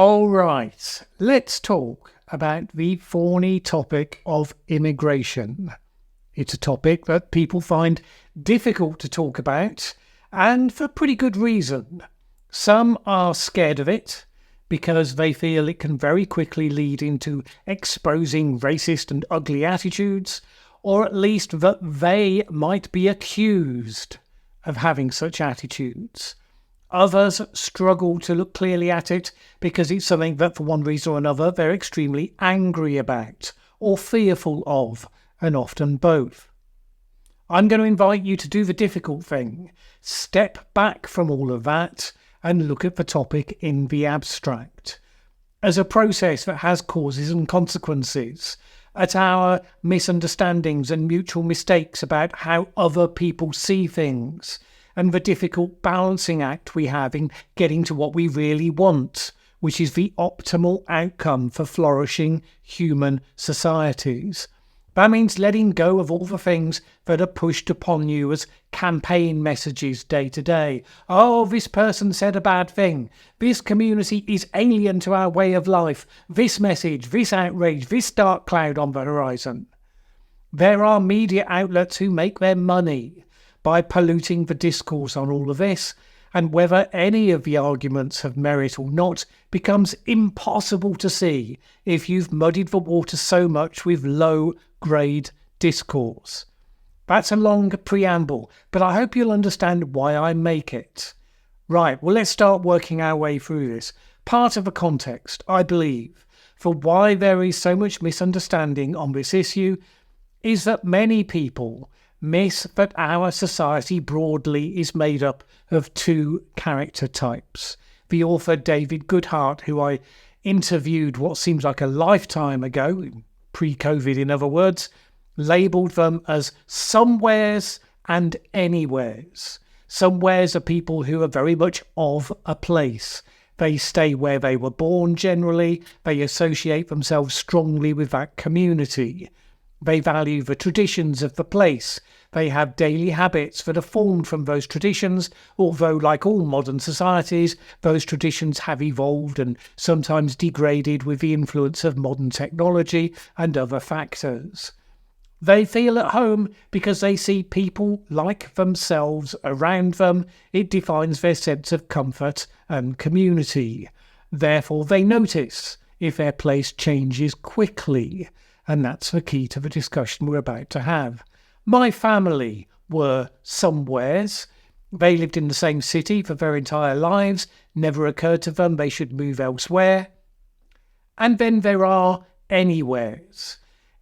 All right, let's talk about the thorny topic of immigration. It's a topic that people find difficult to talk about, and for pretty good reason. Some are scared of it because they feel it can very quickly lead into exposing racist and ugly attitudes, or at least that they might be accused of having such attitudes. Others struggle to look clearly at it because it's something that for one reason or another they're extremely angry about or fearful of, and often both. I'm going to invite you to do the difficult thing, step back from all of that and look at the topic in the abstract, as a process that has causes and consequences, at our misunderstandings and mutual mistakes about how other people see things, and the difficult balancing act we have in getting to what we really want, which is the optimal outcome for flourishing human societies. That means letting go of all the things that are pushed upon you as campaign messages day to day. Oh, this person said a bad thing. This community is alien to our way of life. This message, this outrage, this dark cloud on the horizon. There are media outlets who make their money by polluting the discourse on all of this, and whether any of the arguments have merit or not becomes impossible to see if you've muddied the water so much with low-grade discourse. That's a long preamble, but I hope you'll understand why I make it. Right, well, let's start working our way through this. Part of the context, I believe, for why there is so much misunderstanding on this issue is that many people miss that our society broadly is made up of two character types. The author David Goodhart, who I interviewed what seems like a lifetime ago, pre-COVID in other words, labelled them as somewheres and anywheres. Somewheres are people who are very much of a place. They stay where they were born generally. They associate themselves strongly with that community. They value the traditions of the place. They have daily habits that are formed from those traditions, although like all modern societies, those traditions have evolved and sometimes degraded with the influence of modern technology and other factors. They feel at home because they see people like themselves around them. It defines their sense of comfort and community. Therefore, they notice if their place changes quickly. And that's the key to the discussion we're about to have. My family were somewheres. They lived in the same city for their entire lives. Never occurred to them they should move elsewhere. And then there are anywheres.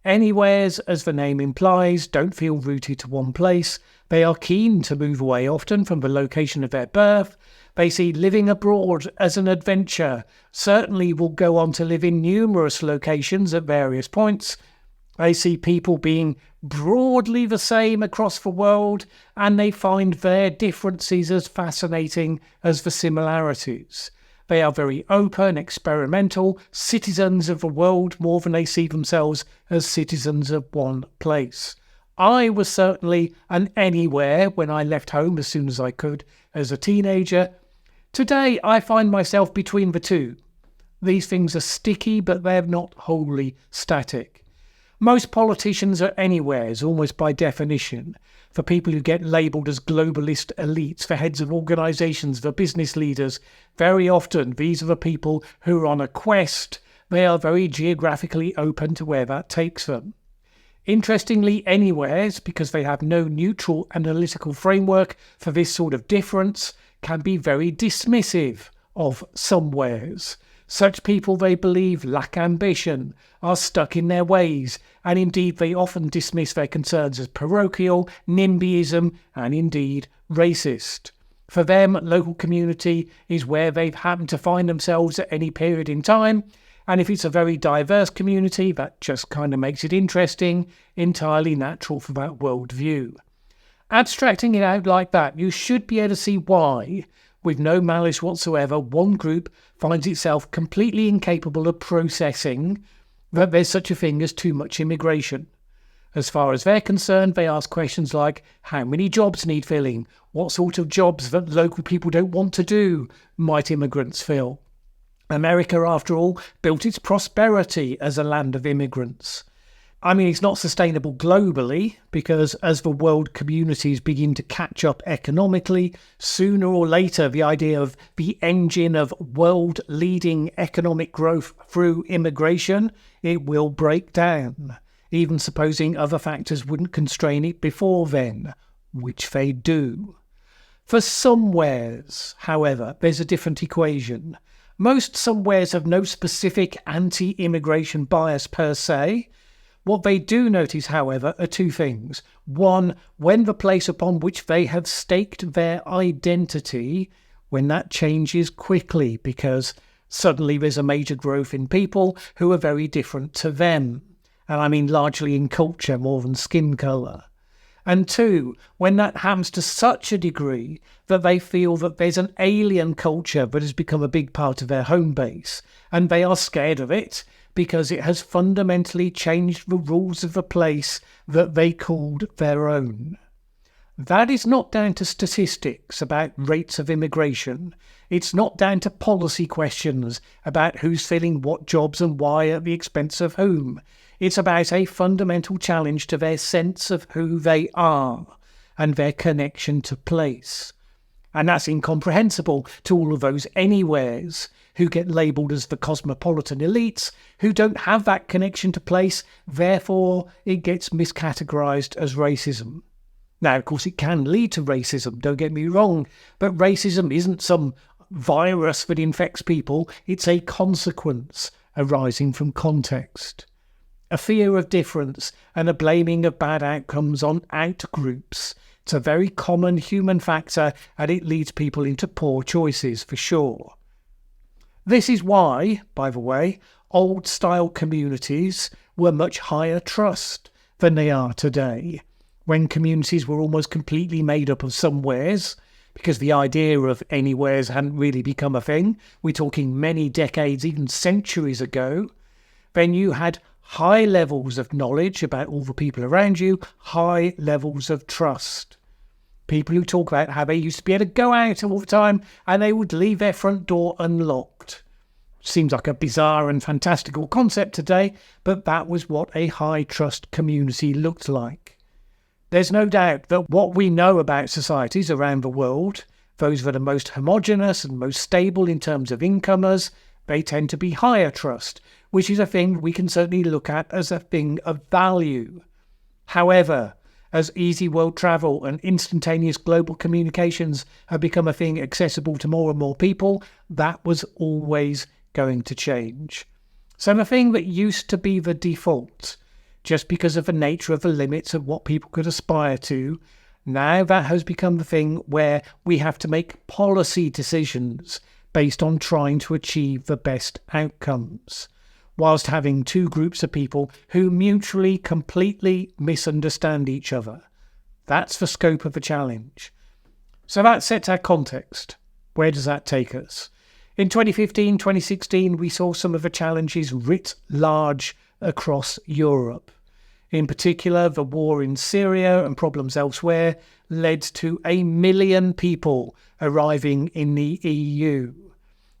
Anywheres, as the name implies, don't feel rooted to one place. They are keen to move away often from the location of their birth. They see living abroad as an adventure, certainly will go on to live in numerous locations at various points. They see people being broadly the same across the world, and they find their differences as fascinating as the similarities. They are very open, experimental, citizens of the world more than they see themselves as citizens of one place. I was certainly an anywhere when I left home as soon as I could as a teenager. Today, I find myself between the two. These things are sticky, but they're not wholly static. Most politicians are anywheres, almost by definition. For people who get labelled as globalist elites, for heads of organisations, for business leaders, very often these are the people who are on a quest. They are very geographically open to where that takes them. Interestingly, anywheres, because they have no neutral analytical framework for this sort of difference, can be very dismissive of somewheres. Such people, they believe, lack ambition, are stuck in their ways, and indeed they often dismiss their concerns as parochial, NIMBYism, and indeed racist. For them, local community is where they've happened to find themselves at any period in time, and if it's a very diverse community, that just kind of makes it interesting, entirely natural for that worldview. Abstracting it out like that, you should be able to see why, with no malice whatsoever, one group finds itself completely incapable of processing that there's such a thing as too much immigration. As far as they're concerned, they ask questions like, how many jobs need filling? What sort of jobs that local people don't want to do might immigrants fill? America, after all, built its prosperity as a land of immigrants. I mean, it's not sustainable globally because as the world communities begin to catch up economically, sooner or later the idea of the engine of world-leading economic growth through immigration, it will break down, even supposing other factors wouldn't constrain it before then, which they do. For somewheres, however, there's a different equation. Most somewheres have no specific anti-immigration bias per se. What they do notice, however, are two things. One, when the place upon which they have staked their identity, when that changes quickly because suddenly there's a major growth in people who are very different to them. And I mean largely in culture more than skin colour. And two, when that happens to such a degree that they feel that there's an alien culture that has become a big part of their home base, and they are scared of it because it has fundamentally changed the rules of the place that they called their own. That is not down to statistics about rates of immigration. It's not down to policy questions about who's filling what jobs and why at the expense of whom. It's about a fundamental challenge to their sense of who they are and their connection to place. And that's incomprehensible to all of those anywheres who get labelled as the cosmopolitan elites who don't have that connection to place, therefore it gets miscategorised as racism. Now, of course, it can lead to racism, don't get me wrong, but racism isn't some virus that infects people, it's a consequence arising from context. A fear of difference and a blaming of bad outcomes on out-groups. It's a very common human factor and it leads people into poor choices for sure. This is why, by the way, old-style communities were much higher trust than they are today, when communities were almost completely made up of somewheres, because the idea of anywheres hadn't really become a thing. We're talking many decades, even centuries ago. Then you had high levels of knowledge about all the people around you, high levels of trust. People who talk about how they used to be able to go out all the time and they would leave their front door unlocked. Seems like a bizarre and fantastical concept today, but that was what a high trust community looked like. There's no doubt that what we know about societies around the world, those that are most homogeneous and most stable in terms of incomers, they tend to be higher trust, which is a thing we can certainly look at as a thing of value. However, as easy world travel and instantaneous global communications have become a thing accessible to more and more people, that was always going to change. So the thing that used to be the default, just because of the nature of the limits of what people could aspire to, now that has become the thing where we have to make policy decisions based on trying to achieve the best outcomes, whilst having two groups of people who mutually completely misunderstand each other. That's the scope of the challenge. So that sets our context. Where does that take us? In 2015, 2016, we saw some of the challenges writ large across Europe. In particular, the war in Syria and problems elsewhere led to 1 million people arriving in the EU.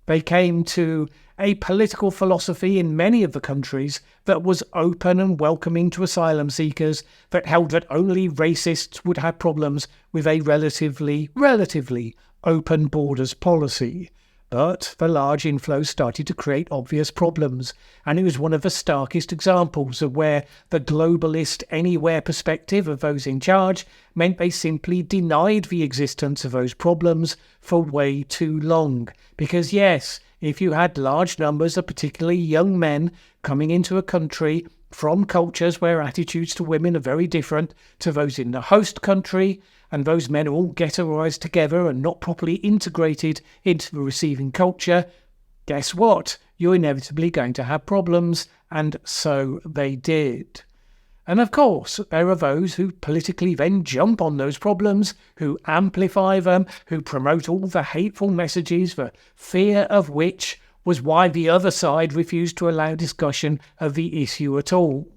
They came to a political philosophy in many of the countries that was open and welcoming to asylum seekers, that held that only racists would have problems with a relatively open borders policy. But the large inflow started to create obvious problems, and it was one of the starkest examples of where the globalist anywhere perspective of those in charge meant they simply denied the existence of those problems for way too long. Because yes, if you had large numbers of particularly young men coming into a country from cultures where attitudes to women are very different to those in the host country, and those men are all ghettoised together and not properly integrated into the receiving culture, guess what? You're inevitably going to have problems, and so they did. And of course, there are those who politically then jump on those problems, who amplify them, who promote all the hateful messages, the fear of which was why the other side refused to allow discussion of the issue at all.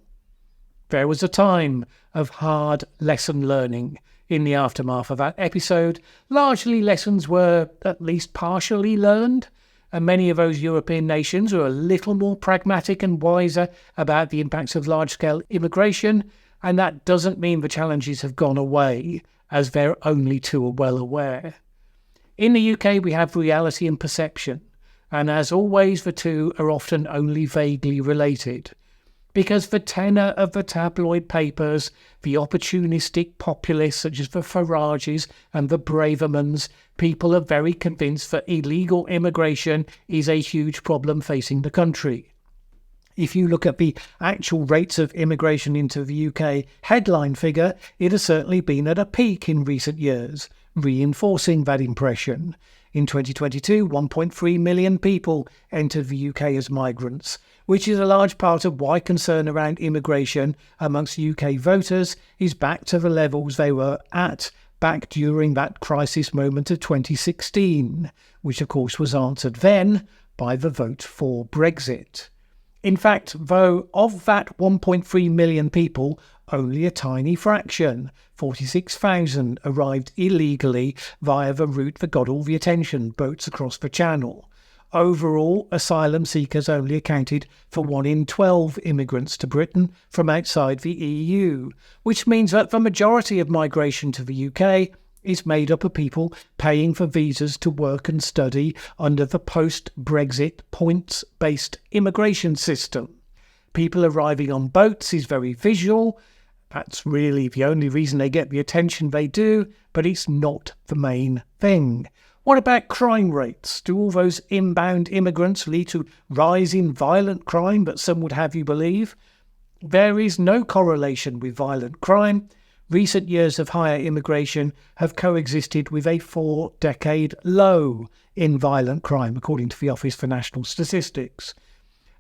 There was a time of hard lesson learning in the aftermath of that episode. Largely lessons were at least partially learned, and many of those European nations are a little more pragmatic and wiser about the impacts of large-scale immigration, and that doesn't mean the challenges have gone away, as they're only too well aware. In the UK, we have reality and perception, and as always, the two are often only vaguely related. Because the tenor of the tabloid papers, the opportunistic populists such as the Farages and the Bravermans, people are very convinced that illegal immigration is a huge problem facing the country. If you look at the actual rates of immigration into the UK headline figure, it has certainly been at a peak in recent years, reinforcing that impression. In 2022, 1.3 million people entered the UK as migrants, which is a large part of why concern around immigration amongst UK voters is back to the levels they were at back during that crisis moment of 2016, which of course was answered then by the vote for Brexit. In fact, though, of that 1.3 million people, only a tiny fraction, 46,000, arrived illegally via the route that got all the attention, boats across the Channel. Overall, asylum seekers only accounted for 1 in 12 immigrants to Britain from outside the EU, which means that the majority of migration to the UK is made up of people paying for visas to work and study under the post-Brexit points-based immigration system. People arriving on boats is very visual. That's really the only reason they get the attention they do, but it's not the main thing. What about crime rates? Do all those inbound immigrants lead to rise in violent crime that some would have you believe? There is no correlation with violent crime. Recent years of higher immigration have coexisted with a 4-decade low in violent crime, according to the Office for National Statistics.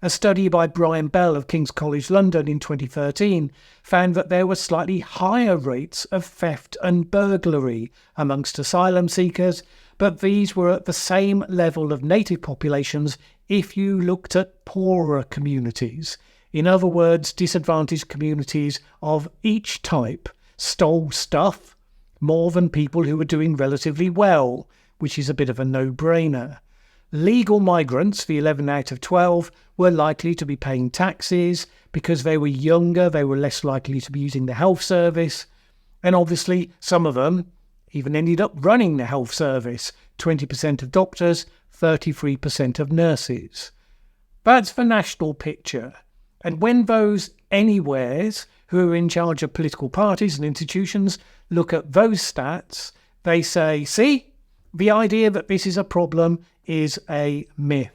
A study by Brian Bell of King's College London in 2013 found that there were slightly higher rates of theft and burglary amongst asylum seekers, but these were at the same level of native populations if you looked at poorer communities. In other words, disadvantaged communities of each type stole stuff more than people who were doing relatively well, which is a bit of a no-brainer. Legal migrants, the 11 out of 12, were likely to be paying taxes. Because they were younger, they were less likely to be using the health service. And obviously, some of them even ended up running the health service. 20% of doctors, 33% of nurses. That's the national picture. And when those anywheres who are in charge of political parties and institutions look at those stats, they say, see, the idea that this is a problem is a myth.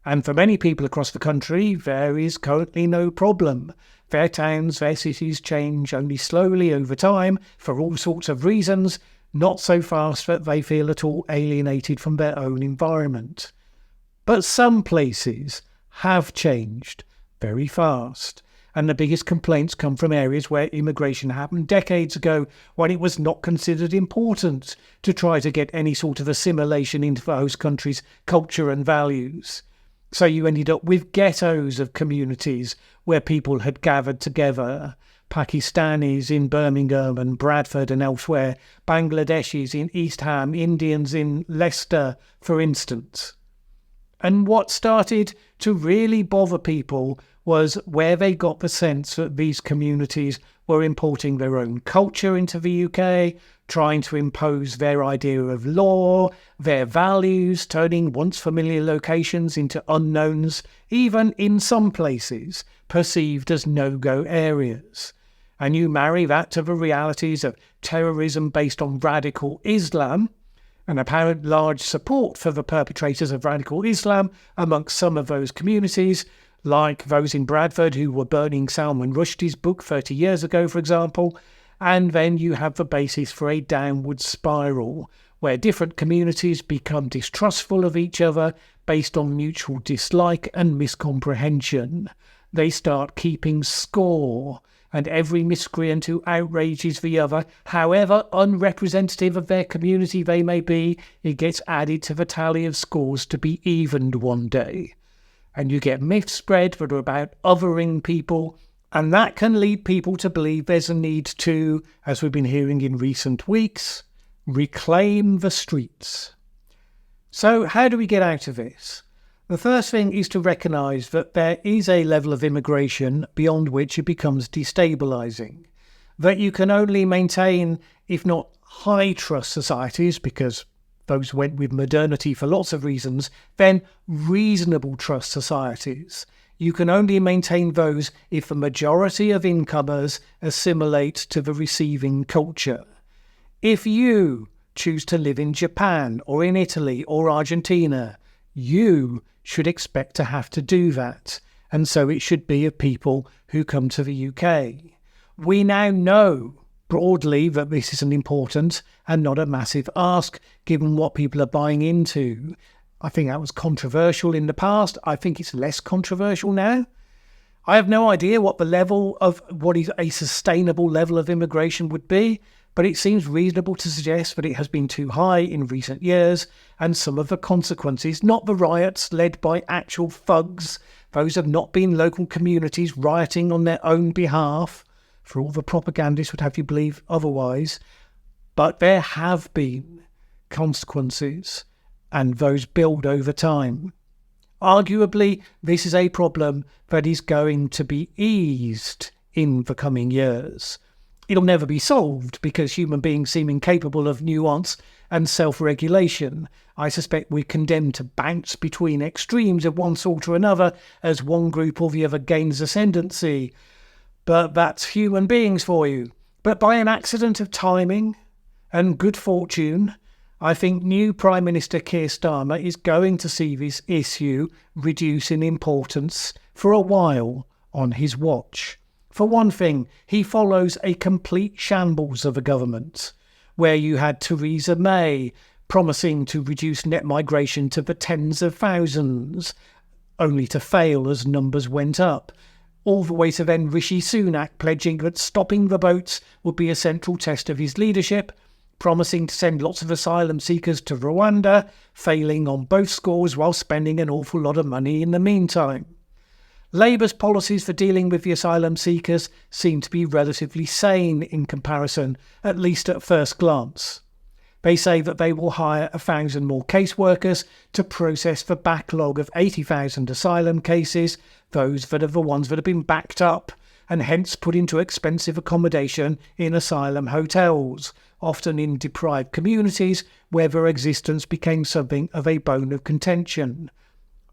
And for many people across the country, there is currently no problem. Their towns, their cities change only slowly over time for all sorts of reasons, not so fast that they feel at all alienated from their own environment. But some places have changed very fast. And the biggest complaints come from areas where immigration happened decades ago, when it was not considered important to try to get any sort of assimilation into the host country's culture and values. So you ended up with ghettos of communities where people had gathered together. Pakistanis in Birmingham and Bradford and elsewhere, Bangladeshis in East Ham, Indians in Leicester, for instance. And what started to really bother people was where they got the sense that these communities were importing their own culture into the UK, trying to impose their idea of law, their values, turning once familiar locations into unknowns, even in some places perceived as no-go areas. And you marry that to the realities of terrorism based on radical Islam, and apparent large support for the perpetrators of radical Islam amongst some of those communities, like those in Bradford who were burning Salman Rushdie's book 30 years ago, for example. And then you have the basis for a downward spiral, where different communities become distrustful of each other based on mutual dislike and miscomprehension. They start keeping score, and every miscreant who outrages the other, however unrepresentative of their community they may be, it gets added to the tally of scores to be evened one day. And you get myths spread that are about othering people, and that can lead people to believe there's a need to, as we've been hearing in recent weeks, reclaim the streets. So how do we get out of this? The first thing is to recognise that there is a level of immigration beyond which it becomes destabilising. That you can only maintain, if not high trust societies, because those went with modernity for lots of reasons, then reasonable trust societies. You can only maintain those if the majority of incomers assimilate to the receiving culture. If you choose to live in Japan or in Italy or Argentina, you should expect to have to do that. And so it should be of people who come to the UK. We now know broadly that this is an important and not a massive ask, given what people are buying into. I think that was controversial in the past. I think it's less controversial now. I have no idea what the level of what is a sustainable level of immigration would be, but it seems reasonable to suggest that it has been too high in recent years, and some of the consequences, not the riots led by actual thugs, those have not been local communities rioting on their own behalf, for all the propagandists would have you believe otherwise, but there have been consequences, and those build over time. Arguably, this is a problem that is going to be eased in the coming years. It'll never be solved because human beings seem incapable of nuance and self-regulation. I suspect we're condemned to bounce between extremes of one sort or another as one group or the other gains ascendancy. But that's human beings for you. But by an accident of timing and good fortune, I think new Prime Minister Keir Starmer is going to see this issue reduce in importance for a while on his watch. For one thing, he follows a complete shambles of a government, where you had Theresa May promising to reduce net migration to the tens of thousands, only to fail as numbers went up, all the way to then Rishi Sunak pledging that stopping the boats would be a central test of his leadership, promising to send lots of asylum seekers to Rwanda, failing on both scores while spending an awful lot of money in the meantime. Labour's policies for dealing with the asylum seekers seem to be relatively sane in comparison, at least at first glance. They say that they will hire 1,000 more caseworkers to process the backlog of 80,000 asylum cases, those that are the ones that have been backed up and hence put into expensive accommodation in asylum hotels, often in deprived communities where their existence became something of a bone of contention.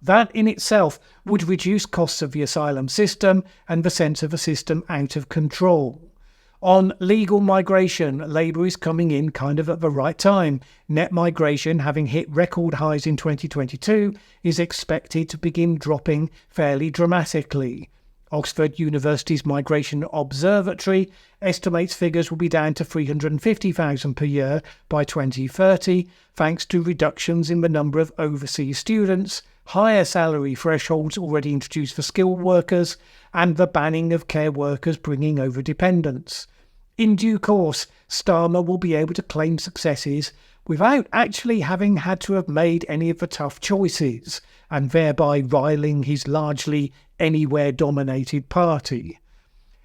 That in itself would reduce costs of the asylum system and the sense of a system out of control. On legal migration, Labour is coming in kind of at the right time. Net migration, having hit record highs in 2022, is expected to begin dropping fairly dramatically. Oxford University's Migration Observatory estimates figures will be down to 350,000 per year by 2030, thanks to reductions in the number of overseas students, higher salary thresholds already introduced for skilled workers, and the banning of care workers bringing over dependents. In due course, Starmer will be able to claim successes without actually having had to have made any of the tough choices, and thereby riling his largely anywhere-dominated party.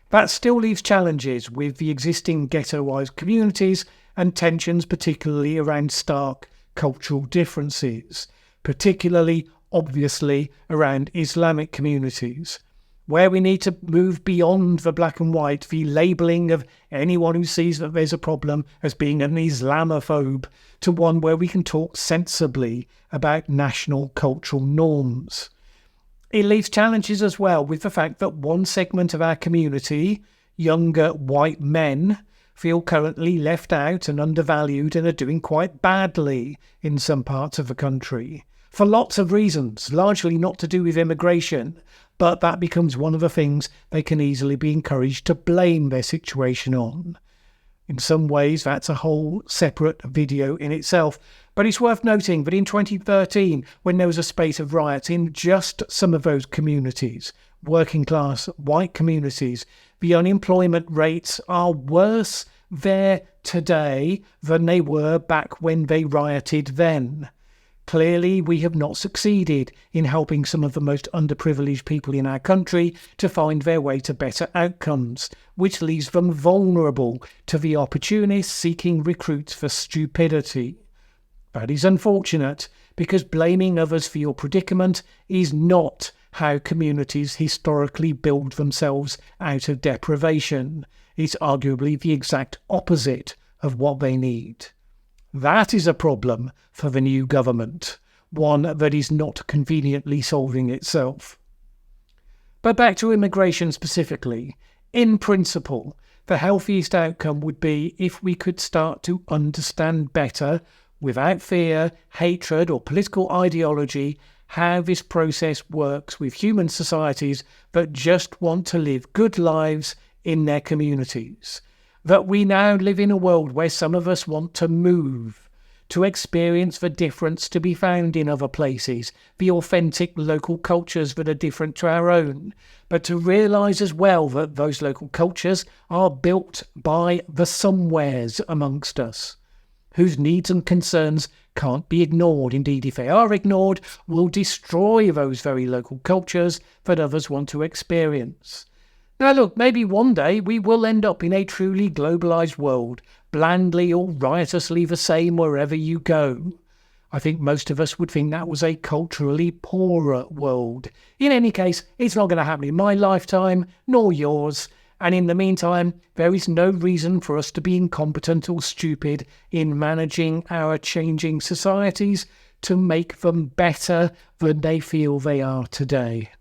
That still leaves challenges with the existing ghettoised communities and tensions particularly around stark cultural differences, particularly obviously around Islamic communities, where we need to move beyond the black and white, the labelling of anyone who sees that there's a problem as being an Islamophobe, to one where we can talk sensibly about national cultural norms. It leaves challenges as well with the fact that one segment of our community, younger white men, feel currently left out and undervalued and are doing quite badly in some parts of the country. For lots of reasons, largely not to do with immigration, but that becomes one of the things they can easily be encouraged to blame their situation on. In some ways, that's a whole separate video in itself. But it's worth noting that in 2013, when there was a spate of riots in just some of those communities, working class white communities, the unemployment rates are worse there today than they were back when they rioted then. Clearly, we have not succeeded in helping some of the most underprivileged people in our country to find their way to better outcomes, which leaves them vulnerable to the opportunists seeking recruits for stupidity. That is unfortunate, because blaming others for your predicament is not how communities historically build themselves out of deprivation. It's arguably the exact opposite of what they need. That is a problem for the new government, one that is not conveniently solving itself. But back to immigration specifically. In principle, the healthiest outcome would be if we could start to understand better, without fear, hatred, or political ideology, how this process works with human societies that just want to live good lives in their communities. That we now live in a world where some of us want to move, to experience the difference to be found in other places, the authentic local cultures that are different to our own, but to realise as well that those local cultures are built by the somewheres amongst us, whose needs and concerns can't be ignored. Indeed, if they are ignored, will destroy those very local cultures that others want to experience. Now look, maybe one day we will end up in a truly globalised world, blandly or riotously the same wherever you go. I think most of us would think that was a culturally poorer world. In any case, it's not going to happen in my lifetime, nor yours. And in the meantime, there is no reason for us to be incompetent or stupid in managing our changing societies to make them better than they feel they are today.